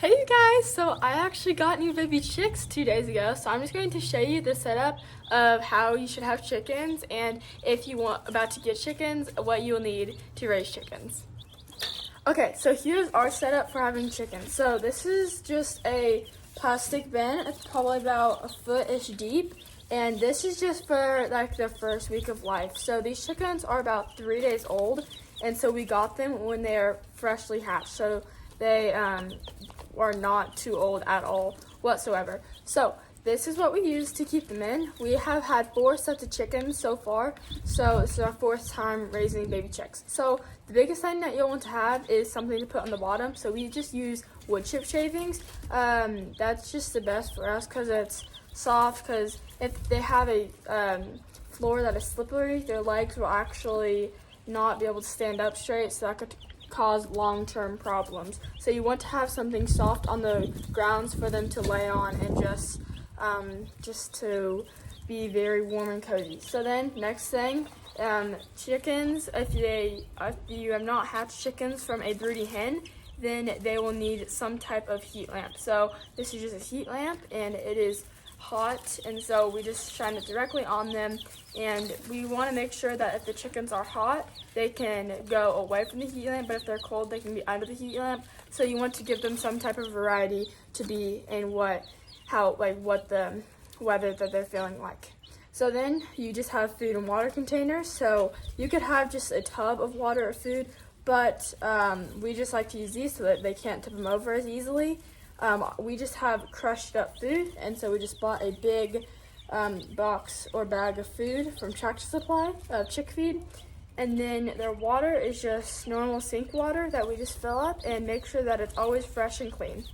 Hey guys, so I actually got new baby chicks 2 days ago, so I'm just going to show you the setup of how you should have chickens and if you want about to get chickens, what you'll need to raise chickens. Okay, so here's our setup for having chickens. So this is just a plastic bin. It's probably about a foot-ish deep, and this is just for like the first week of life. So these chickens are about 3 days old, and so we got them when they're freshly hatched. So they are not too old at all whatsoever. So this is what we use to keep them in. We have had 4 sets of chickens so far, so this is our 4th time raising baby chicks. So the biggest thing that you'll want to have is something to put on the bottom. So we just use wood chip shavings. That's just the best for us because it's soft, because if they have a floor that is slippery, their legs will actually not be able to stand up straight, so that could cause long-term problems. So you want to have something soft on the grounds for them to lay on and just to be very warm and cozy. So then next thing, chickens, if you have not hatched chickens from a broody hen, then they will need some type of heat lamp. So this is just a heat lamp, and it is hot, and so we just shine it directly on them, and we want to make sure that if the chickens are hot, they can go away from the heat lamp, but if they're cold, they can be under the heat lamp. So you want to give them some type of variety to be in what the weather that they're feeling like. So then you just have food and water containers. So you could have just a tub of water or food, but we just like to use these so that they can't tip them over as easily. We just have crushed up food, and so we just bought a big box or bag of food from Tractor Supply, chick feed. And then their water is just normal sink water that we just fill up and make sure that it's always fresh and clean.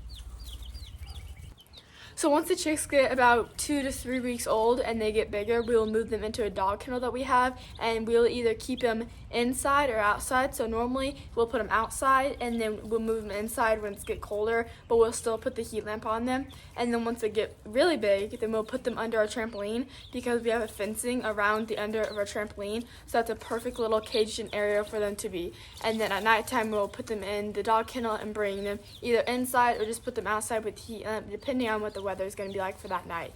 So once the chicks get about 2 to 3 weeks old and they get bigger, we will move them into a dog kennel that we have, and we'll either keep them inside or outside. So normally we'll put them outside, and then we'll move them inside when it's get colder, but we'll still put the heat lamp on them. And then once they get really big, then we'll put them under our trampoline, because we have a fencing around the under of our trampoline, so that's a perfect little caged in area for them to be. And then at nighttime we'll put them in the dog kennel and bring them either inside or just put them outside with the heat lamp, depending on what the weather is going to be like for that night.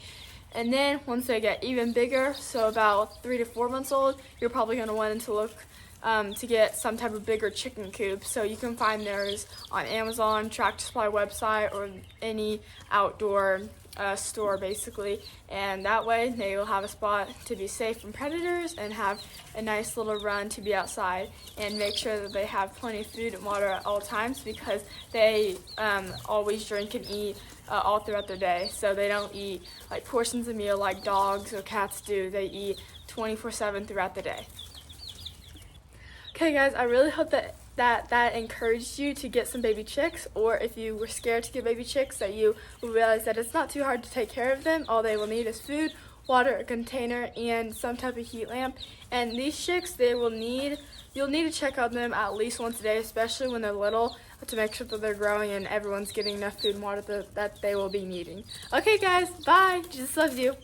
And then once they get even bigger, so about 3 to 4 months old, you're probably going to want to look to get some type of bigger chicken coop. So you can find those on Amazon, Tractor Supply website, or any outdoor store basically, and that way they will have a spot to be safe from predators and have a nice little run to be outside, and make sure that they have plenty of food and water at all times, because they always drink and eat all throughout their day. So they don't eat like portions of meal like dogs or cats do. They eat 24/7 throughout the day. Okay guys, I really hope that encouraged you to get some baby chicks, or if you were scared to get baby chicks, that you will realize that it's not too hard to take care of them. All they will need is food, water, a container, and some type of heat lamp. And these chicks, you'll need to check on them at least once a day, especially when they're little, to make sure that they're growing and everyone's getting enough food and water that they will be needing. Okay guys, bye! Jesus loves you.